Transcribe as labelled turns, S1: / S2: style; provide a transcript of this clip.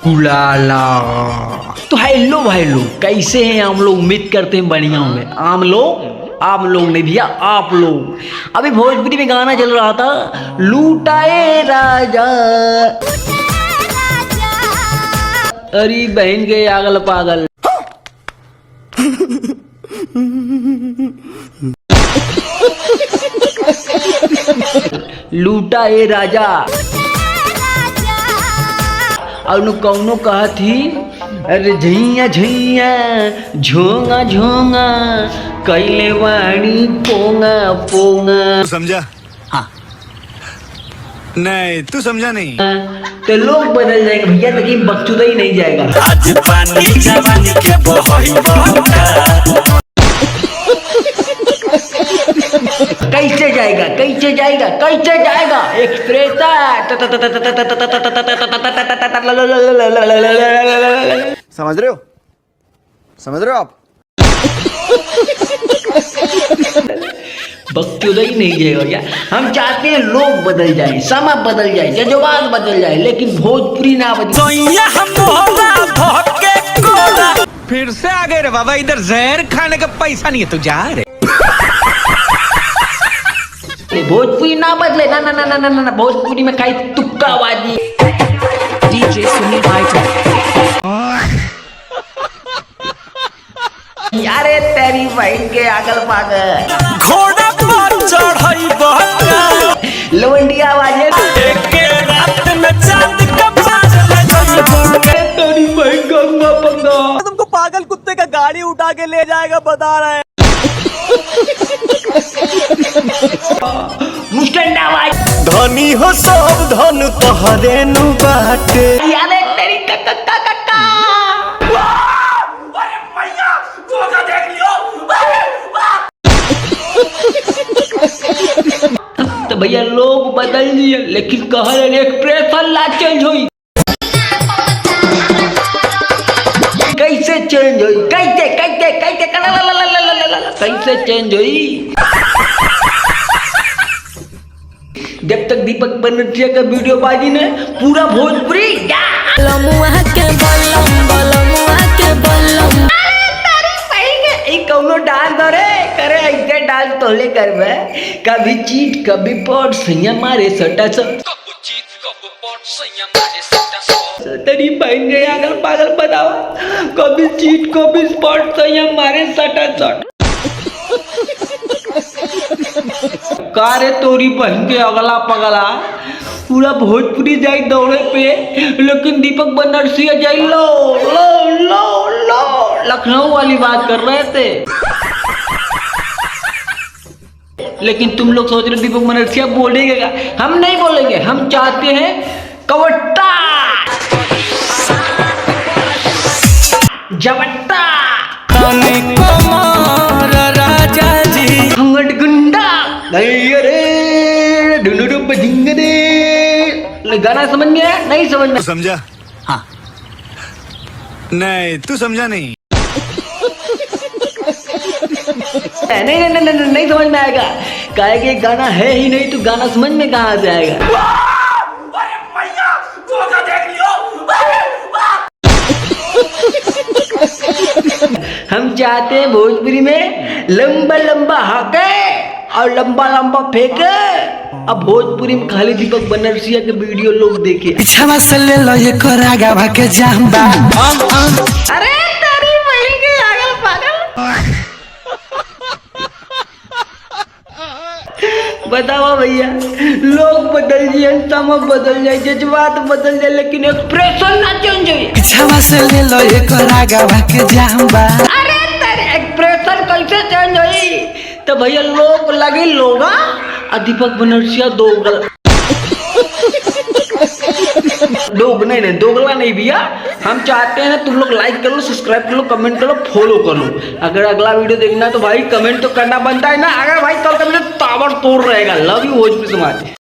S1: उलाला। तो हेलो भाई लोग, कैसे हैं हम लोग? उम्मीद करते हैं बढ़िया होंगे। आप लोग नहीं भैया, आप लोग। अभी भोजपुरी में गाना चल रहा था, लूटाए राजा। अरे बहन के आगल पागल। लूटा ए राजा। और नु कौनो कहा थी, अरे झैया झैया झोंगा झोंगा कैले वाणी पोंगा पोंगा।
S2: समझा?
S1: हाँ।
S2: नहीं, तू समझा नहीं।
S1: तो लोग बदल जाएंगे भैया, लेकिन बकचोदा ही नहीं जाएगा।
S3: आज पानी जवानी के बहई बहका।
S1: कैसे जाएगा, कैसे जाएगा, कैसे जाएगा? एक्सप्रेस
S2: समझ रहे हो? समझ रहे हो आप?
S1: बकचोदा ही नहीं जाएगा क्या? हम चाहते हैं लोग बदल जाए, समय बदल जाए, जज्बात बदल जाए, लेकिन भोजपुरी ना बदले।
S4: फिर से आ गए रे बाबा, इधर जहर खाने का पैसा नहीं है तो जा रे।
S1: भोजपुरी ना बदले, ना ना ना ना ना ना, भोजपुरी में खाई तुक्काबाजी।
S5: DJ Sunil Bhai.
S1: यारे तेरी बहन के आगल पागल।
S3: घोड़ा पर चढ़ई बहका।
S1: लवंडिया बाजे
S3: एक रात में चांद का बादल।
S1: तेरी बहन गंगा पंगा।
S3: तुमको पागल कुत्ते का गाड़ी उठा के ले जाएगा, बता रहे हैं।
S1: मुस्टंडा बाज।
S3: धनी हो सब धन तोहरे नु बाटे।
S1: यारे तेरी कक्का कक्का। तो भैया लोग बदल दिए, लेकिन कहल एक्सप्रेशन ला चेंज हुई। कैसे चेंज हुई? कैसे कैसे कैसे कैसे चेंज हुई? जब तक दीपक बनर्जिया का वीडियो बाजी ने पूरा भोजपुरी कौनो डांस करे ऐसे डांस तोले कर में। कभी चीट कभी पॉट सैया मारे सटा सब। तेरी बहन ने आगल पागल बताओ। कभी चीट कभी स्पॉट सैया मारे सटा सट। कारे तोरी बहन के अगला पगला पूरा भोजपुरी जाई दौड़े पे, लेकिन दीपक बनर्जिया जाई लो लो लो लो लखनऊ वाली बात कर रहे थे। लेकिन तुम लोग सोच रहे दीपक बनर्जिया बोलेगा, हम नहीं बोलेंगे। हम चाहते हैं कवट्टा जवट्टा
S3: राजा जी
S1: हंगट गुंडा गाना समझ में आया? नहीं समझ में?
S2: समझा?
S1: हाँ।
S2: नहीं, तू समझा नहीं।
S1: नहीं नहीं नहीं नहीं समझ में आएगा। काहे कि गाना है ही नहीं, तो गाना समझ में कहाँ से आएगा? हम चाहते हैं भोजपुरी में लंबा लंबा हाके और लंबा लंबा फेंके। अब भोजपुरी में खाली दीपक बनर्जिया के वीडियो लोग देखे।
S3: पीछा से ले लो ये कोरागा भाके जाम्बा।
S1: अरे तेरी बहन के आगल पागल। बताओ भैया, लोग बदल जाए, समय बदल जाए, जज्बात बदल जाए, लेकिन एक्सप्रेशन ना चेंज हुई।
S3: पीछा से ले लो ये कोरागा भाके जाम्बा।
S1: अरे तेरे एक्सप्रेशन कैसे चेंज हुई? तो भैया लोग लगे लोगा और दीपक बनर्जिया दोगला दोगला नहीं भैया। हम चाहते हैं ना, तुम लोग लाइक कर लो, सब्सक्राइब कर लो, कमेंट कर लो, फॉलो कर लो। अगर अगला वीडियो देखना है तो भाई कमेंट तो करना बनता है ना। अगर भाई कल का वीडियो ताबड़तोड़ रहेगा। लव यू भोजपुरी समाज।